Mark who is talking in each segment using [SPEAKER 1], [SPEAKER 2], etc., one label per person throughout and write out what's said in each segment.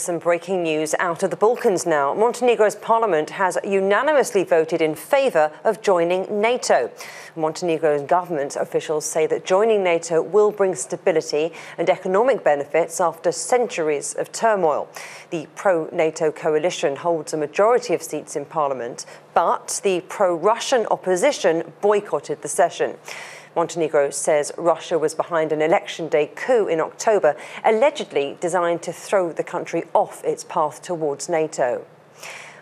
[SPEAKER 1] Some breaking news out of the Balkans now. Montenegro's parliament has unanimously voted in favour of joining NATO. Montenegro's government officials say that joining NATO will bring stability and economic benefits after centuries of turmoil. The pro-NATO coalition holds a majority of seats in parliament, but the pro-Russian opposition boycotted the session. Montenegro says Russia was behind an election day coup in October, allegedly designed to throw the country off its path towards NATO.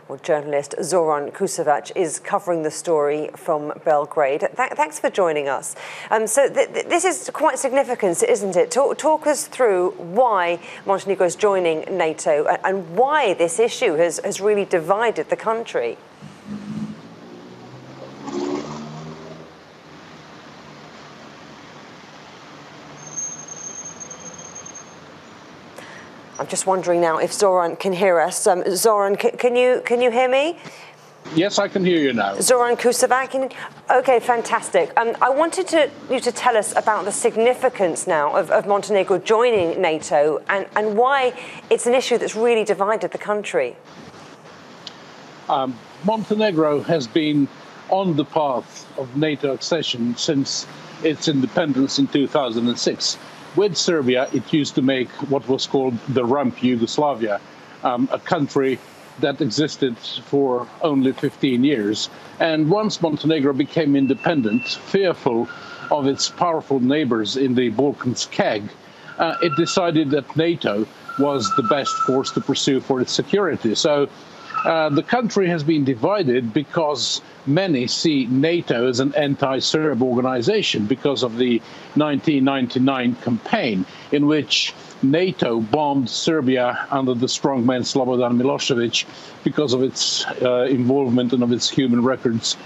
[SPEAKER 1] Well, journalist Zoran Kusevac is covering the story from Belgrade. Thanks for joining us. This is quite significant, isn't it? Talk us through why Montenegro is joining NATO and why this issue has really divided the country. I'm just wondering now if Zoran can hear us. Zoran, can you hear me?
[SPEAKER 2] Yes, I can hear you now.
[SPEAKER 1] Zoran Kusevac. Okay, fantastic. I wanted you to tell us about the significance now of Montenegro joining NATO and why it's an issue that's really divided the country.
[SPEAKER 2] Montenegro has been on the path of NATO accession since its independence in 2006. With Serbia, it used to make what was called the rump Yugoslavia, a country that existed for only 15 years. And once Montenegro became independent, fearful of its powerful neighbors in the Balkans CAG, it decided that NATO was the best course to pursue for its security. So the country has been divided because many see NATO as an anti-Serb organization because of the 1999 campaign in which NATO bombed Serbia under the strongman Slobodan Milosevic because of its involvement and of its human rights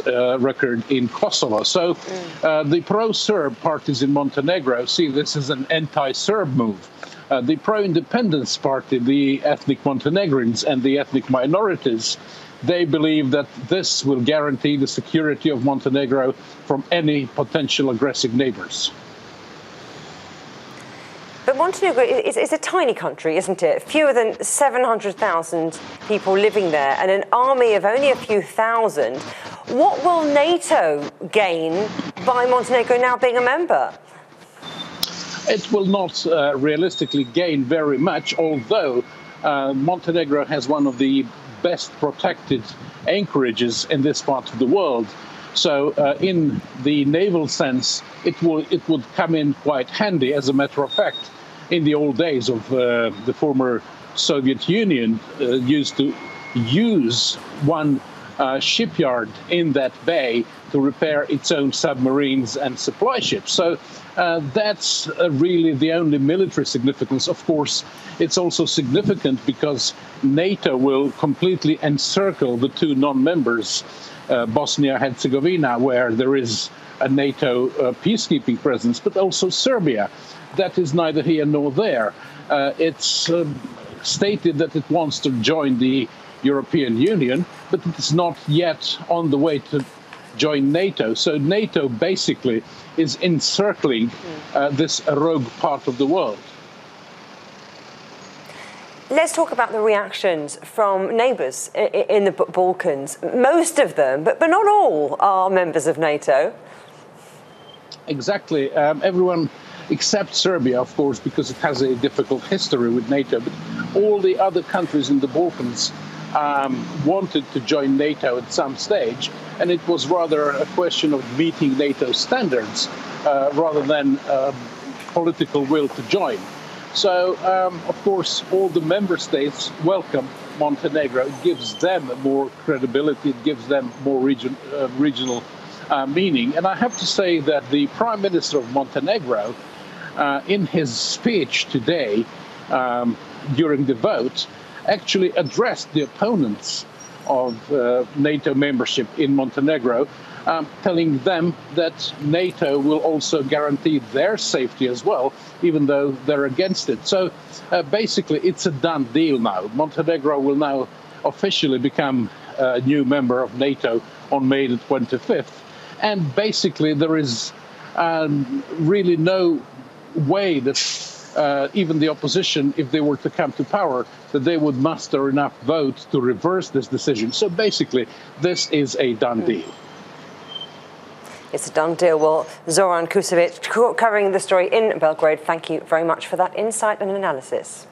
[SPEAKER 2] record in Kosovo. So the pro-Serb parties in Montenegro see this as an anti-Serb move. The pro-independence party, the ethnic Montenegrins and the ethnic minorities, they believe that this will guarantee the security of Montenegro from any potential aggressive neighbors.
[SPEAKER 1] But Montenegro is a tiny country, isn't it? Fewer than 700,000 people living there and an army of only a few thousand. What will NATO gain by Montenegro now being a member?
[SPEAKER 2] It will not realistically gain very much, although Montenegro has one of the best protected anchorages in this part of the world. So in the naval sense, it would come in quite handy. As a matter of fact, in the old days of the former Soviet Union, used to use one shipyard in that bay to repair its own submarines and supply ships. So that's really the only military significance. Of course, it's also significant because NATO will completely encircle the two non-members, Bosnia-Herzegovina, where there is a NATO peacekeeping presence, but also Serbia. That is neither here nor there. It's stated that it wants to join the European Union, but it is not yet on the way to join NATO. So NATO basically is encircling this rogue part of the world.
[SPEAKER 1] Let's talk about the reactions from neighbours in the Balkans. Most of them, but not all, are members of NATO.
[SPEAKER 2] Exactly. Everyone except Serbia, of course, because it has a difficult history with NATO. But all the other countries in the Balkans wanted to join NATO at some stage, and it was rather a question of meeting NATO standards rather than political will to join. So, of course, all the member states welcome Montenegro. It gives them more credibility, it gives them more regional meaning. And I have to say that the Prime Minister of Montenegro, in his speech today during the vote, actually addressed the opponents of NATO membership in Montenegro, telling them that NATO will also guarantee their safety as well, even though they're against it. So basically, it's a done deal now. Montenegro will now officially become a new member of NATO on May the 25th. And basically, there is really no way that even the opposition, if they were to come to power, that they would muster enough votes to reverse this decision. So basically, this is a done deal.
[SPEAKER 1] It's a done deal. Well, Zoran Kusevic covering the story in Belgrade. Thank you very much for that insight and analysis.